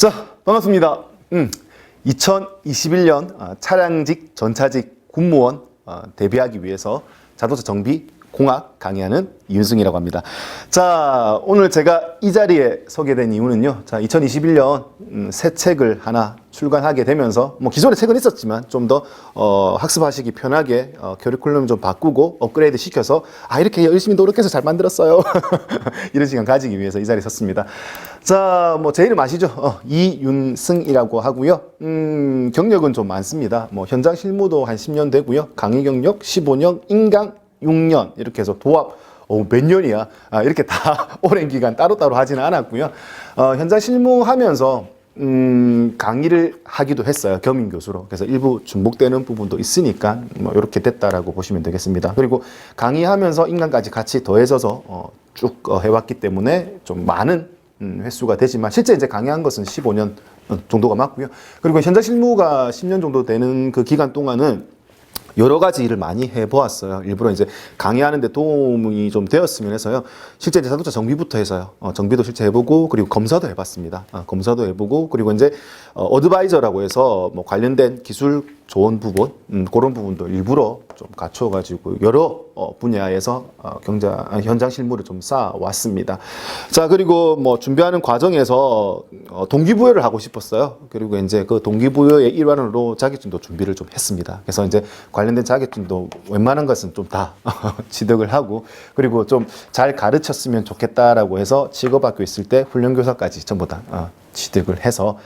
자, 반갑습니다. 2021년 차량직, 전차직 군무원 대비하기 위해서 자동차 정비 공학 강의하는 이윤승이라고 합니다. 자, 오늘 제가 이 자리에 서게 된 이유는요. 자, 2021년 새 책을 하나 출간하게 되면서 뭐 기존에 책은 있었지만 좀 더 학습하시기 편하게 커리큘럼 좀 바꾸고 업그레이드 시켜서 이렇게 열심히 노력해서 잘 만들었어요. 이런 시간 가지기 위해서 이 자리에 섰습니다. 자, 뭐 제 이름 아시죠? 이윤승이라고 하고요. 경력은 좀 많습니다. 뭐 현장 실무도 한 10년 되고요. 강의 경력 15년, 인강 6년 이렇게 해서 도합 몇 년이야 이렇게 다 오랜 기간 따로따로 하지는 않았고요. 현장 실무하면서 강의를 하기도 했어요. 겸임 교수로. 그래서 일부 중복되는 부분도 있으니까 뭐 이렇게 됐다라고 보시면 되겠습니다. 그리고 강의하면서 인강까지 같이 더해져서 쭉 해왔기 때문에 좀 많은 횟수가 되지만 실제 이제 강의한 것은 15년 정도가 맞고요. 그리고 현장 실무가 10년 정도 되는 그 기간 동안은 여러 가지 일을 많이 해보았어요. 일부러 이제 강의하는데 도움이 좀 되었으면 해서요. 실제 이제 자동차 정비부터 해서요. 정비도 실제 해보고, 그리고 검사도 해봤습니다. 검사도 해보고, 그리고 이제 어드바이저라고 해서 뭐 관련된 기술 좋은 부분, 그런 부분도 일부러 좀 갖춰가지고 여러 분야에서 현장 실무를 좀 쌓아왔습니다. 자, 그리고 뭐 준비하는 과정에서 동기부여를 하고 싶었어요. 그리고 이제 그 동기부여의 일환으로 자격증도 준비를 좀 했습니다. 그래서 이제 관련된 자격증도 웬만한 것은 좀 다 취득을 하고, 그리고 좀 잘 가르쳤으면 좋겠다라고 해서 직업학교 있을 때 훈련교사까지 전부 다 취득을 해서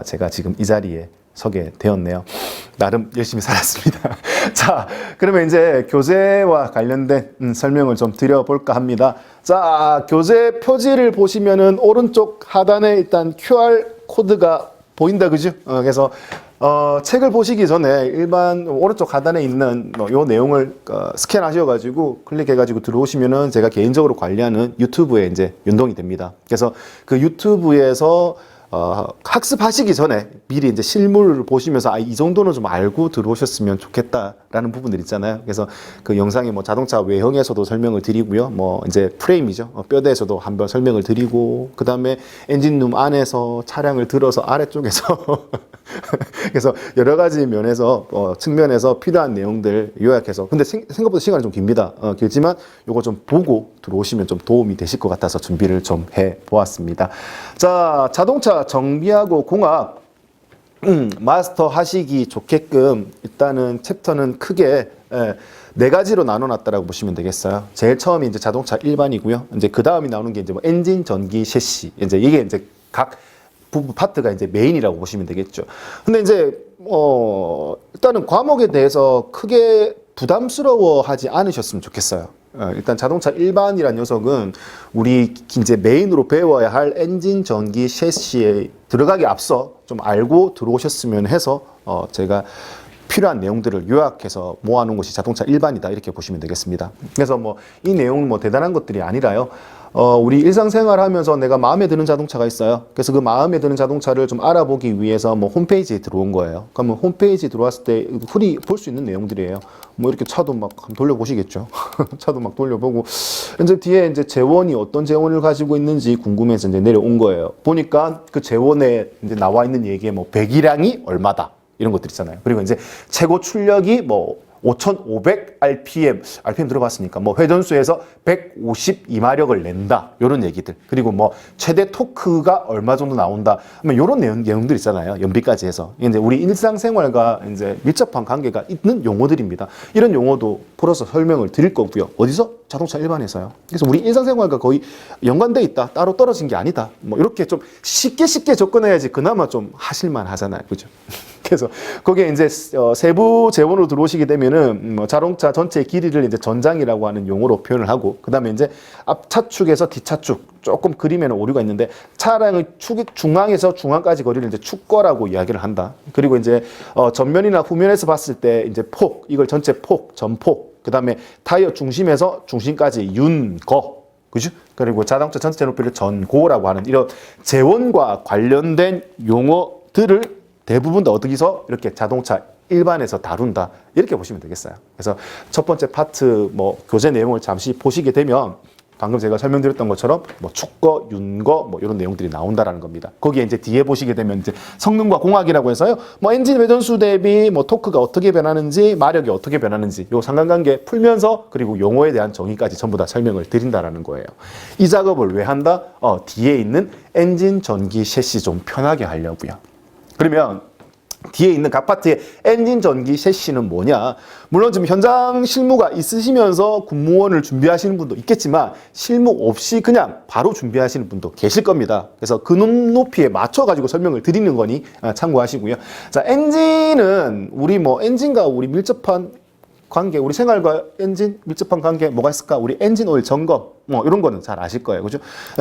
제가 지금 이 자리에 서게 되었네요. 나름 열심히 살았습니다. 자, 그러면 이제 교재와 관련된 설명을 좀 드려볼까 합니다. 자, 교재 표지를 보시면은 오른쪽 하단에 일단 QR 코드가 보인다, 그죠? 그래서 책을 보시기 전에 일반 오른쪽 하단에 있는 요 내용을 스캔하셔가지고 클릭해가지고 들어오시면은 제가 개인적으로 관리하는 유튜브에 이제 연동이 됩니다. 그래서 그 유튜브에서 학습하시기 전에 미리 이제 실물을 보시면서 이 정도는 좀 알고 들어오셨으면 좋겠다라는 부분들 있잖아요. 그래서 그 영상에 뭐 자동차 외형에서도 설명을 드리고요. 뭐 이제 프레임이죠. 뼈대에서도 한번 설명을 드리고, 그 다음에 엔진룸 안에서 차량을 들어서 아래쪽에서 그래서 여러 가지 면에서 측면에서 필요한 내용들 요약해서, 근데 생각보다 시간이 좀 깁니다. 길지만 요거 좀 보고 들어오시면 좀 도움이 되실 것 같아서 준비를 좀 해 보았습니다. 자, 자동차 정비하고 공학 마스터 하시기 좋게끔 일단은 챕터는 크게 네 가지로 나눠놨다라고 보시면 되겠어요. 제일 처음이 이제 자동차 일반이고요. 이제 그 다음이 나오는 게 이제 뭐 엔진, 전기, 셰시. 이제 이게 이제 각 부분 파트가 이제 메인이라고 보시면 되겠죠. 근데 이제 일단은 과목에 대해서 크게 부담스러워하지 않으셨으면 좋겠어요. 일단 자동차 일반이란 녀석은 우리 이제 메인으로 배워야 할 엔진, 전기, 셰시에 들어가기 앞서 좀 알고 들어오셨으면 해서 제가 필요한 내용들을 요약해서 모아놓은 것이 자동차 일반이다, 이렇게 보시면 되겠습니다. 그래서 뭐 이 내용은 뭐 대단한 것들이 아니라요. 우리 일상생활 하면서 내가 마음에 드는 자동차가 있어요. 그래서 그 마음에 드는 자동차를 좀 알아보기 위해서 뭐 홈페이지에 들어온 거예요. 그러면 홈페이지 들어왔을 때 흔히 볼 수 있는 내용들이에요. 뭐 이렇게 차도 막 돌려보시겠죠. 차도 막 돌려보고, 이제 뒤에 이제 재원이 어떤 재원을 가지고 있는지 궁금해서 이제 내려온 거예요. 보니까 그 재원에 이제 나와 있는 얘기에 뭐 배기량이 얼마다, 이런 것들 있잖아요. 그리고 이제 최고 출력이 뭐 5,500 RPM 들어봤으니까 뭐 회전수에서 152마력을 낸다, 이런 얘기들. 그리고 뭐 최대 토크가 얼마 정도 나온다, 이런 내용들 있잖아요. 연비까지 해서. 이제 우리 일상생활과 이제 밀접한 관계가 있는 용어들입니다. 이런 용어도 풀어서 설명을 드릴 거고요. 어디서? 자동차 일반에서요. 그래서 우리 일상생활과 거의 연관돼 있다, 따로 떨어진 게 아니다, 뭐 이렇게 좀 쉽게 접근해야지 그나마 좀 하실만 하잖아요, 그죠? 그래서 거기에 이제 세부 재원으로 들어오시게 되면은 자동차 전체 길이를 이제 전장이라고 하는 용어로 표현을 하고, 그 다음에 이제 앞차축에서 뒷차축, 조금 그림에는 오류가 있는데 차량의 축이 중앙에서 중앙까지 거리를 이제 축거라고 이야기를 한다. 그리고 이제 전면이나 후면에서 봤을 때 이제 폭, 이걸 전체 폭, 전폭, 그 다음에 타이어 중심에서 중심까지 윤거, 그죠? 그리고 자동차 전체 높이를 전고라고 하는 이런 재원과 관련된 용어들을 대부분 다 어디서 이렇게 자동차 일반에서 다룬다, 이렇게 보시면 되겠어요. 그래서 첫 번째 파트 뭐 교재 내용을 잠시 보시게 되면 방금 제가 설명드렸던 것처럼 뭐 축거, 윤거 뭐 이런 내용들이 나온다라는 겁니다. 거기에 이제 뒤에 보시게 되면 이제 성능과 공학이라고 해서요. 뭐 엔진 회전수 대비 뭐 토크가 어떻게 변하는지, 마력이 어떻게 변하는지 요 상관관계 풀면서 그리고 용어에 대한 정의까지 전부 다 설명을 드린다라는 거예요. 이 작업을 왜 한다? 뒤에 있는 엔진 전기 셰시 좀 편하게 하려고요. 그러면 뒤에 있는 각 파트의 엔진 전기 셰시는 뭐냐? 물론 지금 현장 실무가 있으시면서 군무원을 준비하시는 분도 있겠지만 실무 없이 그냥 바로 준비하시는 분도 계실 겁니다. 그래서 그 눈높이에 맞춰가지고 설명을 드리는 거니 참고하시고요. 자, 엔진은 우리 뭐 엔진과 우리 밀접한 관계, 우리 생활과 엔진 밀접한 관계 뭐가 있을까? 우리 엔진 오일 점검 뭐 이런 거는 잘 아실 거예요, 그죠?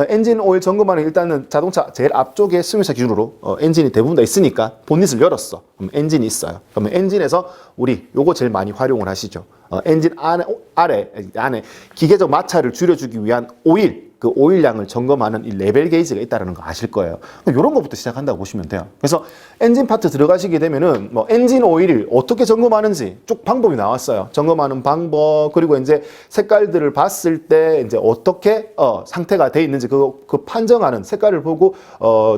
엔진 오일 점검하는 일단은 자동차 제일 앞쪽에 승용차 기준으로 엔진이 대부분 다 있으니까 본닛을 열었어. 그럼 엔진이 있어요. 그러면 엔진에서 우리 요거 제일 많이 활용을 하시죠. 엔진 안에 기계적 마찰을 줄여주기 위한 오일, 그 오일량을 점검하는 이 레벨 게이지가 있다는 거 아실 거예요. 이런 것부터 시작한다고 보시면 돼요. 그래서 엔진 파트 들어가시게 되면은 뭐 엔진 오일을 어떻게 점검하는지 쭉 방법이 나왔어요. 점검하는 방법, 그리고 이제 색깔들을 봤을 때 이제 어떻게 상태가 돼 있는지 그 판정하는 색깔을 보고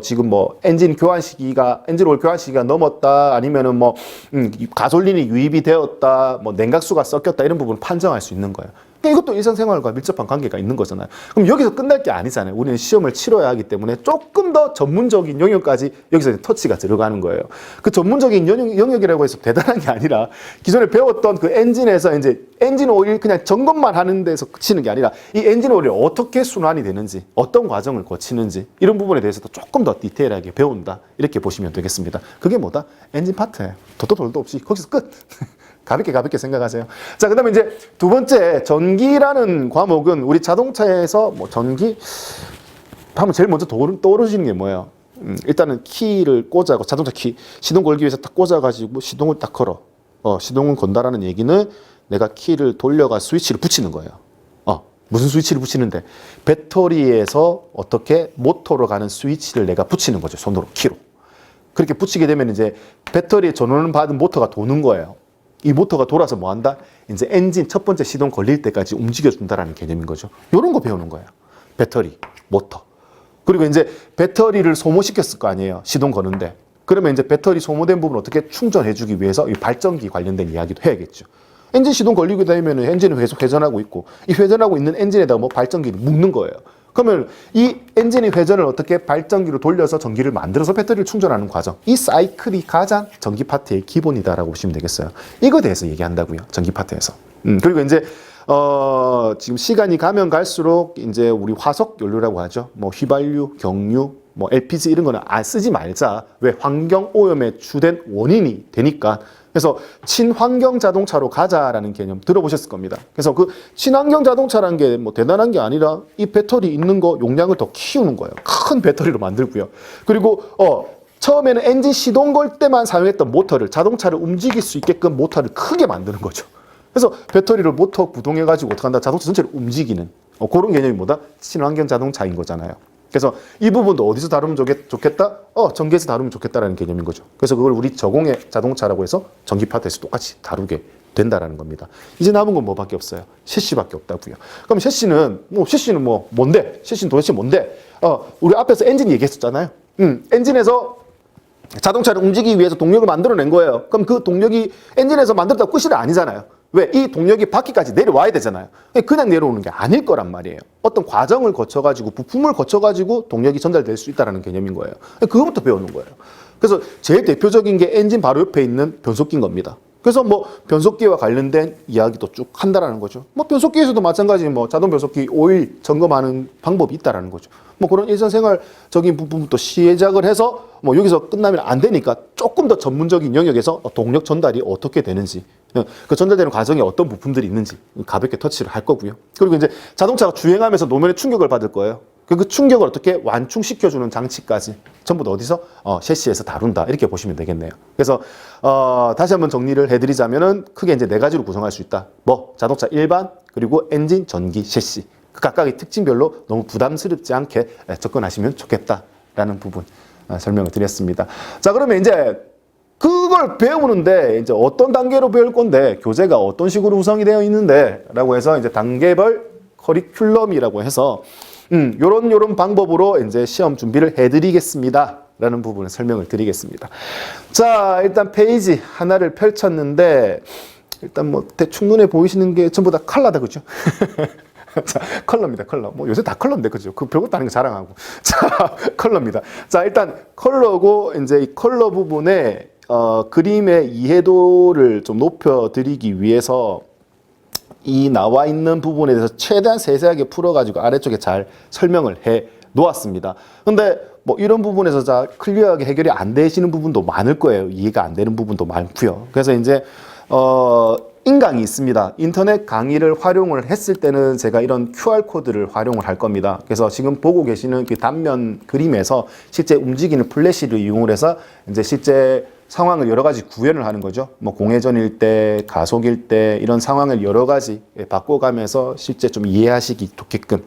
지금 뭐 엔진 오일 교환 시기가 넘었다, 아니면은 뭐 가솔린이 유입이 되었다, 뭐 냉각수가 섞였다, 이런 부분을 판정할 수 있는 거예요. 이것도 일상생활과 밀접한 관계가 있는 거잖아요. 그럼 여기서 끝날 게 아니잖아요. 우리는 시험을 치러야 하기 때문에 조금 더 전문적인 영역까지 여기서 터치가 들어가는 거예요. 그 전문적인 영역이라고 해서 대단한 게 아니라 기존에 배웠던 그 엔진에서 이제 엔진 오일 그냥 점검만 하는 데서 그치는 게 아니라 이 엔진 오일이 어떻게 순환이 되는지, 어떤 과정을 거치는지 이런 부분에 대해서도 조금 더 디테일하게 배운다, 이렇게 보시면 되겠습니다. 그게 뭐다? 엔진 파트예요. 도도 돌도 없이 거기서 끝. 가볍게 생각하세요. 자, 그 다음에 이제 두 번째, 전기라는 과목은 우리 자동차에서 뭐 전기 하면 제일 먼저 떠오르시는 게 뭐예요? 일단은 키를 꽂아고, 자동차 키, 시동 걸기 위해서 딱 꽂아가지고 시동을 딱 걸어. 시동을 건다라는 얘기는 내가 키를 돌려가 스위치를 붙이는 거예요. 무슨 스위치를 붙이는데? 배터리에서 어떻게 모터로 가는 스위치를 내가 붙이는 거죠. 손으로, 키로. 그렇게 붙이게 되면 이제 배터리에 전원을 받은 모터가 도는 거예요. 이 모터가 돌아서 뭐 한다? 이제 엔진 첫 번째 시동 걸릴 때까지 움직여준다라는 개념인 거죠. 이런 거 배우는 거예요. 배터리, 모터. 그리고 이제 배터리를 소모시켰을 거 아니에요. 시동 거는데. 그러면 이제 배터리 소모된 부분을 어떻게 충전해주기 위해서 이 발전기 관련된 이야기도 해야겠죠. 엔진 시동 걸리게 되면 엔진은 계속 회전하고 있고, 이 회전하고 있는 엔진에다가 뭐 발전기를 묶는 거예요. 그러면 이 엔진의 회전을 어떻게 발전기로 돌려서 전기를 만들어서 배터리를 충전하는 과정, 이 사이클이 가장 전기 파트의 기본이다라고 보시면 되겠어요. 이거에 대해서 얘기한다고요, 전기 파트에서. 그리고 이제 지금 시간이 가면 갈수록 이제 우리 화석 연료라고 하죠. 뭐 휘발유, 경유, 뭐 LPG 이런 거는 쓰지 말자. 왜? 환경 오염의 주된 원인이 되니까. 그래서 친환경 자동차로 가자라는 개념 들어보셨을 겁니다. 그래서 그 친환경 자동차라는 게 뭐 대단한 게 아니라 이 배터리 있는 거 용량을 더 키우는 거예요. 큰 배터리로 만들고요. 그리고 처음에는 엔진 시동 걸 때만 사용했던 모터를, 자동차를 움직일 수 있게끔 모터를 크게 만드는 거죠. 그래서 배터리를 모터 구동해가지고 어떻게 한다? 자동차 전체를 움직이는 그런 개념이 뭐다? 친환경 자동차인 거잖아요. 그래서 이 부분도 어디서 다루면 좋겠다? 전기에서 다루면 좋겠다라는 개념인 거죠. 그래서 그걸 우리 저공해 자동차라고 해서 전기 파트에서 똑같이 다루게 된다라는 겁니다. 이제 남은 건 뭐밖에 없어요? 셰시밖에 없다고요. 그럼 셰시는 뭔데? 셰시는 도대체 뭔데? 우리 앞에서 엔진 얘기했었잖아요. 엔진에서 자동차를 움직이기 위해서 동력을 만들어낸 거예요. 그럼 그 동력이 엔진에서 만들었다고 끝이 아니잖아요. 왜? 이 동력이 바퀴까지 내려와야 되잖아요. 그냥 내려오는 게 아닐 거란 말이에요. 어떤 과정을 거쳐가지고, 부품을 거쳐가지고 동력이 전달될 수 있다는 개념인 거예요. 그것부터 배우는 거예요. 그래서 제일 대표적인 게 엔진 바로 옆에 있는 변속기인 겁니다. 그래서 뭐 변속기와 관련된 이야기도 쭉 한다라는 거죠. 뭐 변속기에서도 마찬가지 뭐 자동 변속기 오일 점검하는 방법이 있다라는 거죠. 뭐 그런 일상생활적인 부분부터 시작을 해서 뭐 여기서 끝나면 안 되니까 조금 더 전문적인 영역에서 동력 전달이 어떻게 되는지, 그 전달되는 과정에 어떤 부품들이 있는지 가볍게 터치를 할 거고요. 그리고 이제 자동차가 주행하면서 노면에 충격을 받을 거예요. 그 충격을 어떻게 완충시켜주는 장치까지 전부 다 어디서? 셰시에서 다룬다. 이렇게 보시면 되겠네요. 그래서 다시 한번 정리를 해드리자면은 크게 이제 네 가지로 구성할 수 있다. 뭐 자동차 일반, 그리고 엔진, 전기, 셰시. 그 각각의 특징별로 너무 부담스럽지 않게 접근하시면 좋겠다라는 부분 설명을 드렸습니다. 자, 그러면 이제 그걸 배우는데 이제 어떤 단계로 배울 건데, 교재가 어떤 식으로 구성이 되어 있는데 라고 해서 이제 단계별 커리큘럼이라고 해서 요런 방법으로 이제 시험 준비를 해드리겠습니다. 라는 부분을 설명을 드리겠습니다. 자, 일단 페이지 하나를 펼쳤는데, 일단 뭐 대충 눈에 보이시는 게 전부 다 컬러다, 그죠? 자, 컬러입니다, 컬러. 뭐 요새 다 컬러인데, 그죠? 그 별것도 아닌 거 자랑하고. 자, 컬러입니다. 자, 일단 컬러고, 이제 이 컬러 부분에, 그림의 이해도를 좀 높여드리기 위해서 이 나와 있는 부분에 대해서 최대한 세세하게 풀어가지고 아래쪽에 잘 설명을 해 놓았습니다. 근데 뭐 이런 부분에서 자 클리어하게 해결이 안 되시는 부분도 많을 거예요. 이해가 안 되는 부분도 많고요. 그래서 이제 인강이 있습니다. 인터넷 강의를 활용을 했을 때는 제가 이런 QR코드를 활용을 할 겁니다. 그래서 지금 보고 계시는 그 단면 그림에서 실제 움직이는 플래시를 이용을 해서 이제 실제 상황을 여러 가지 구현을 하는 거죠. 뭐 공회전일 때, 가속일 때 이런 상황을 여러 가지 바꿔가면서 실제 좀 이해하시기 좋게끔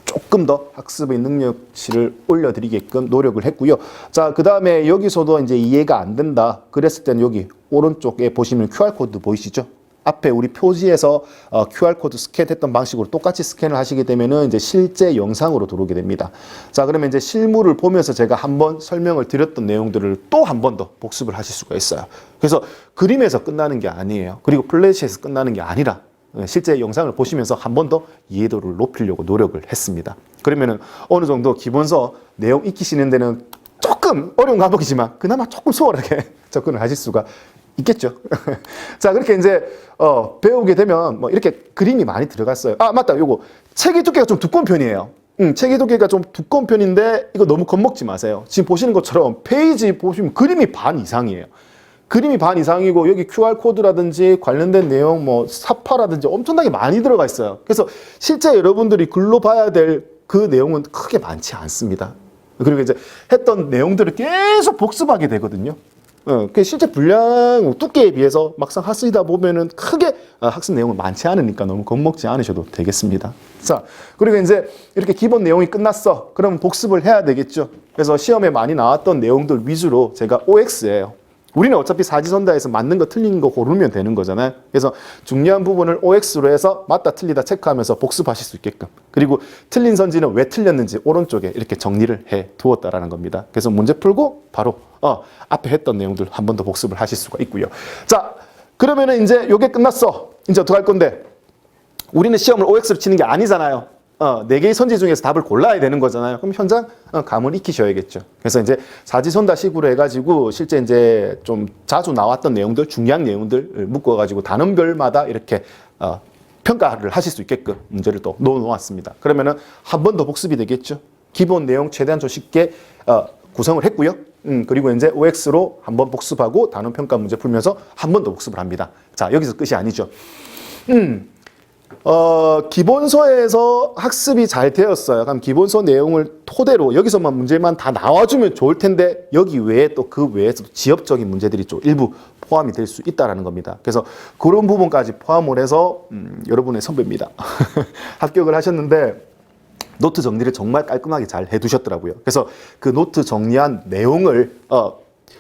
조금 더 학습의 능력치를 올려드리게끔 노력을 했고요. 자, 그 다음에 여기서도 이제 이해가 안 된다. 그랬을 때는 여기 오른쪽에 보시면 QR코드 보이시죠? 앞에 우리 표지에서 QR코드 스캔했던 방식으로 똑같이 스캔을 하시게 되면은 이제 실제 영상으로 들어오게 됩니다. 자, 그러면 이제 실물을 보면서 제가 한번 설명을 드렸던 내용들을 또 한 번 더 복습을 하실 수가 있어요. 그래서 그림에서 끝나는 게 아니에요. 그리고 플래시에서 끝나는 게 아니라 실제 영상을 보시면서 한 번 더 이해도를 높이려고 노력을 했습니다. 그러면은 어느 정도 기본서 내용 익히시는 데는 조금 어려운 과목이지만 그나마 조금 수월하게 접근을 하실 수가 있겠죠. 자, 그렇게 이제 배우게 되면 뭐 이렇게 그림이 많이 들어갔어요. 아, 맞다. 요거 책의 두께가 좀 두꺼운 편이에요. 책의 두께가 좀 두꺼운 편인데 이거 너무 겁먹지 마세요. 지금 보시는 것처럼 페이지 보시면 그림이 반 이상이에요. 그림이 반 이상이고 여기 QR코드라든지 관련된 내용 뭐 사파라든지 엄청나게 많이 들어가 있어요. 그래서 실제 여러분들이 글로 봐야 될 그 내용은 크게 많지 않습니다. 그리고 이제 했던 내용들을 계속 복습하게 되거든요. 그 실제 분량 두께에 비해서 막상 학습이다 보면은 크게 학습 내용은 많지 않으니까 너무 겁먹지 않으셔도 되겠습니다. 자, 그리고 이제 이렇게 기본 내용이 끝났어. 그러면 복습을 해야 되겠죠. 그래서 시험에 많이 나왔던 내용들 위주로 제가 OX예요. 우리는 어차피 사지선다에서 맞는 거 틀린 거 고르면 되는 거잖아요. 그래서 중요한 부분을 OX로 해서 맞다 틀리다 체크하면서 복습하실 수 있게끔, 그리고 틀린 선지는 왜 틀렸는지 오른쪽에 이렇게 정리를 해 두었다라는 겁니다. 그래서 문제 풀고 바로 앞에 했던 내용들 한 번 더 복습을 하실 수가 있고요. 자, 그러면은 이제 요게 끝났어. 이제 어떻게 할 건데? 우리는 시험을 OX로 치는 게 아니잖아요. 4개의 선지 중에서 답을 골라야 되는 거잖아요. 그럼 현장 감을 익히셔야겠죠. 그래서 이제 사지선다식으로 해가지고 실제 이제 좀 자주 나왔던 내용들, 중요한 내용들 묶어가지고 단원별마다 이렇게 평가를 하실 수 있게끔 문제를 또 넣어놓았습니다. 그러면은 한 번 더 복습이 되겠죠. 기본 내용 최대한 좀 쉽게 구성을 했고요. 그리고 이제 OX로 한 번 복습하고 단원 평가 문제 풀면서 한 번 더 복습을 합니다. 자, 여기서 끝이 아니죠. 기본서에서 학습이 잘 되었어요. 그럼 기본서 내용을 토대로 여기서만 문제만 다 나와주면 좋을 텐데 여기 외에 또 그 외에서도 지역적인 문제들이 좀 일부 포함이 될 수 있다는 겁니다. 그래서 그런 부분까지 포함을 해서 여러분의 선배입니다. 합격을 하셨는데 노트 정리를 정말 깔끔하게 잘 해두셨더라고요. 그래서 그 노트 정리한 내용을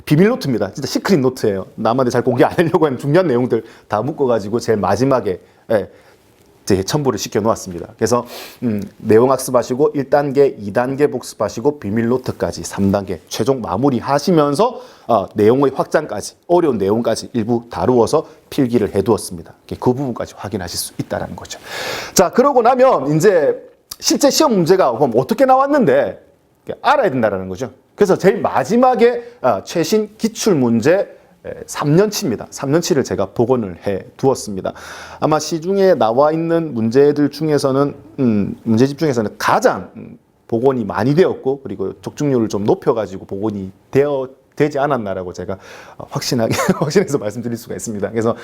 비밀 노트입니다. 진짜 시크릿 노트예요. 남한테 잘 공개 안 하려고 하는 중요한 내용들 다 묶어가지고 제일 마지막에 제 첨부를 시켜 놓았습니다. 그래서 내용 학습하시고 1단계, 2단계 복습하시고 비밀 노트까지 3단계 최종 마무리 하시면서 내용의 확장까지 어려운 내용까지 일부 다루어서 필기를 해두었습니다. 그 부분까지 확인하실 수 있다는 거죠. 자, 그러고 나면 이제 실제 시험 문제가 그럼 어떻게 나왔는데 알아야 된다는 거죠. 그래서 제일 마지막에 최신 기출 문제 3년치입니다. 3년치를 제가 복원을 해 두었습니다. 아마 시중에 나와 있는 문제들 중에서는 문제집 중에서는 가장 복원이 많이 되었고 그리고 적중률을 좀 높여가지고 복원이 되지 않았나라고 제가 확신해서 말씀드릴 수가 있습니다. 그래서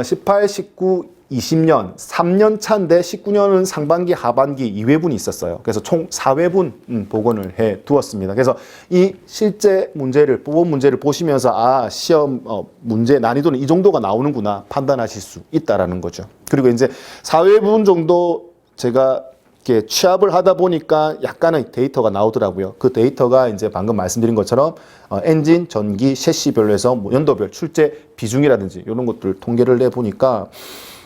18, 19, 20년 3년 차인데 19년은 상반기, 하반기 2회분이 있었어요. 그래서 총 4회분 복원을 해 두었습니다. 그래서 이 실제 문제를 복원 문제를 보시면서 시험 문제 난이도는 이 정도가 나오는구나 판단하실 수 있다라는 거죠. 그리고 이제 4회분 정도 제가 이렇게 취합을 하다 보니까 약간의 데이터가 나오더라고요. 그 데이터가 이제 방금 말씀드린 것처럼 엔진, 전기, 셰시별로 해서 뭐 연도별 출제 비중이라든지 이런 것들 통계를 내 보니까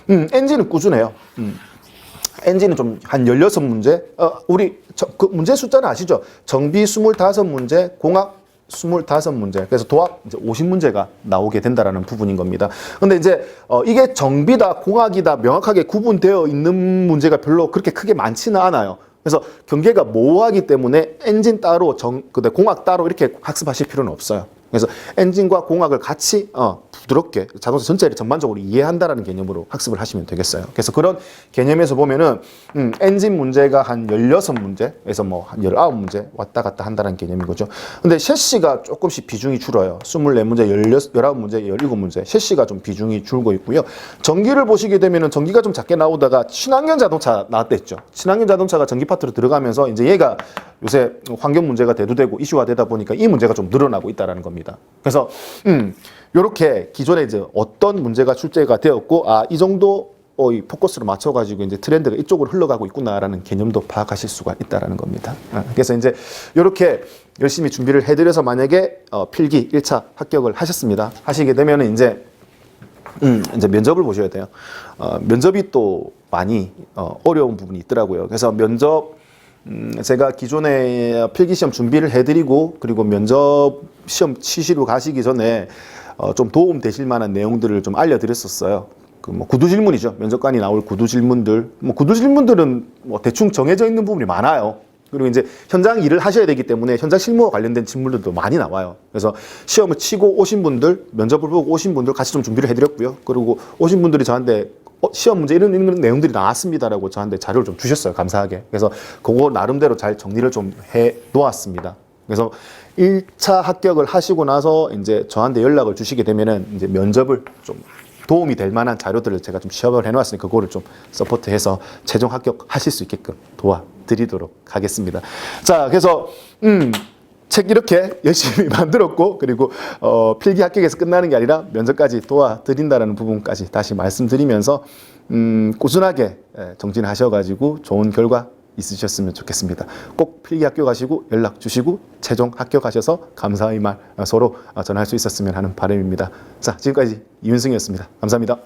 엔진은 꾸준해요. 엔진은 좀 한 16문제. 그 문제 숫자는 아시죠? 정비 25문제, 공학 25문제. 그래서 도합 이제 50문제가 나오게 된다라는 부분인 겁니다. 근데 이제 이게 정비다, 공학이다 명확하게 구분되어 있는 문제가 별로 그렇게 크게 많지는 않아요. 그래서 경계가 모호하기 때문에 엔진 따로, 공학 따로 이렇게 학습하실 필요는 없어요. 그래서 엔진과 공학을 같이 부드럽게 자동차 전체를 전반적으로 이해한다라는 개념으로 학습을 하시면 되겠어요. 그래서 그런 개념에서 보면은 엔진 문제가 한 16문제에서 뭐 한 19문제 왔다 갔다 한다는 개념인 거죠. 근데 셰시가 조금씩 비중이 줄어요. 24문제, 19문제, 17문제. 셰시가 좀 비중이 줄고 있고요. 전기를 보시게 되면은 전기가 좀 작게 나오다가 친환경 자동차 나왔댔죠. 친환경 자동차가 전기 파트로 들어가면서 이제 얘가 요새 환경 문제가 대두되고 이슈화 되다 보니까 이 문제가 좀 늘어나고 있다라는 겁니다. 그래서 요렇게 기존에 이제 어떤 문제가 출제가 되었고 이 정도 이 포커스로 맞춰가지고 이제 트렌드가 이쪽으로 흘러가고 있구나라는 개념도 파악하실 수가 있다라는 겁니다. 그래서 이제 요렇게 열심히 준비를 해드려서 만약에 필기 1차 합격을 하셨습니다. 하시게 되면은 이제 면접을 보셔야 돼요. 면접이 또 많이 어려운 부분이 있더라고요. 그래서 면접 제가 기존에 필기시험 준비를 해드리고 그리고 면접 시험 치시러 가시기 전에 좀 도움 되실 만한 내용들을 좀 알려드렸었어요. 그 뭐 구두 질문이죠. 면접관이 나올 구두 질문들. 뭐 구두 질문들은 뭐 대충 정해져 있는 부분이 많아요. 그리고 이제 현장 일을 하셔야 되기 때문에 현장 실무와 관련된 질문들도 많이 나와요. 그래서 시험을 치고 오신 분들, 면접을 보고 오신 분들 같이 좀 준비를 해드렸고요. 그리고 오신 분들이 저한테 시험 문제 이런 내용들이 나왔습니다라고 저한테 자료를 좀 주셨어요. 감사하게. 그래서 그거 나름대로 잘 정리를 좀 해 놓았습니다. 그래서 1차 합격을 하시고 나서 이제 저한테 연락을 주시게 되면은 이제 면접을 좀 도움이 될 만한 자료들을 제가 좀 취합을 해놓았으니 그거를 좀 서포트해서 최종 합격하실 수 있게끔 도와드리도록 하겠습니다. 자, 그래서 책 이렇게 열심히 만들었고 그리고 필기 합격에서 끝나는 게 아니라 면접까지 도와드린다는 부분까지 다시 말씀드리면서 꾸준하게 정진하셔가지고 좋은 결과 있으셨으면 좋겠습니다. 꼭 필기 합격하시고 연락 주시고 최종 합격하셔서 감사의 말 서로 전할 수 있었으면 하는 바람입니다. 자, 지금까지 이윤승이었습니다. 감사합니다.